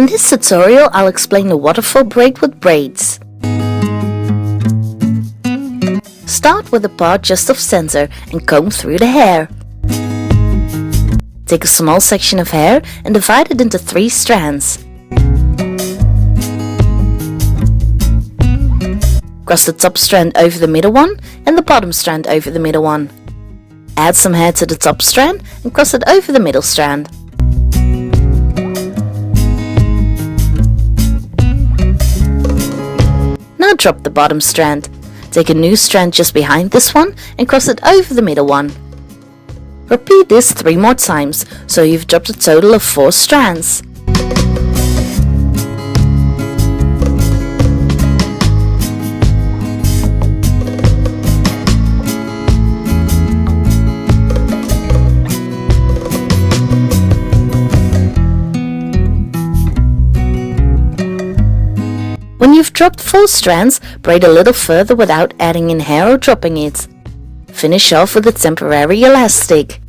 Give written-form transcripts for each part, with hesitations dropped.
In this tutorial, I'll explain the waterfall braid with braids. Start with the part just off center and comb through the hair. Take a small section of hair and divide it into 3 strands. Cross the top strand over the middle one and the bottom strand over the middle one. Add some hair to the top strand and cross it over the middle strand. Now drop the bottom strand. Take a new strand just behind this one and cross it over the middle one. Repeat this 3 more times, so you've dropped a total of 4 strands. When you've dropped 4 strands, braid a little further without adding in hair or dropping it. Finish off with a temporary elastic.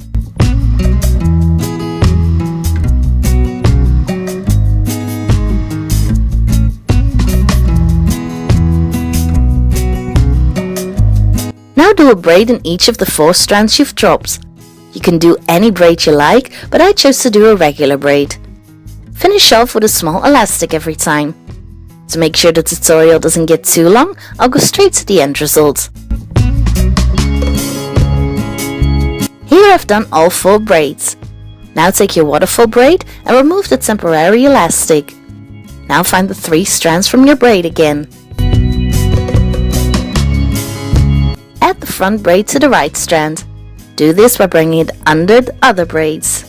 Now do a braid in each of the 4 strands you've dropped. You can do any braid you like, but I chose to do a regular braid. Finish off with a small elastic every time. To make sure the tutorial doesn't get too long, I'll go straight to the end result. Here I've done all 4 braids. Now take your waterfall braid and remove the temporary elastic. Now find the 3 strands from your braid again. Add the front braid to the right strand. Do this by bringing it under the other braids.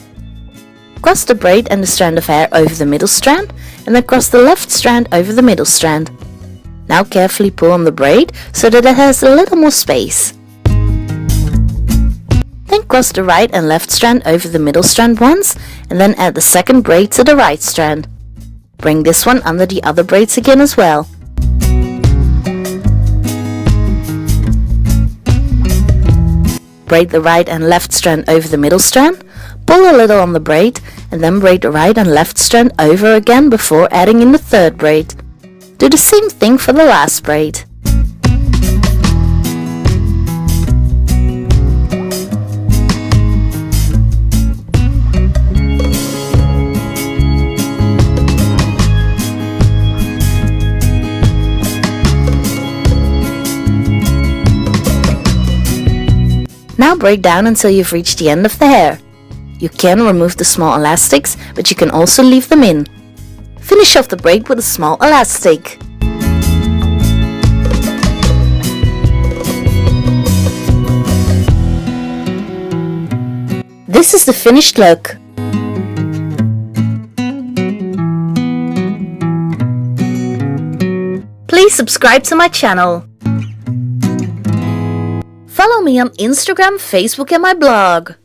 Cross the braid and the strand of hair over the middle strand and then cross the left strand over the middle strand. Now carefully pull on the braid so that it has a little more space. Then cross the right and left strand over the middle strand once and then add the second braid to the right strand. Bring this one under the other braids again as well. Braid the right and left strand over the middle strand, pull a little on the braid, and then braid the right and left strand over again before adding in the third braid. Do the same thing for the last braid. Now braid down until you've reached the end of the hair. You can remove the small elastics, but you can also leave them in. Finish off the braid with a small elastic. This is the finished look. Please subscribe to my channel. Follow me on Instagram, Facebook and my blog.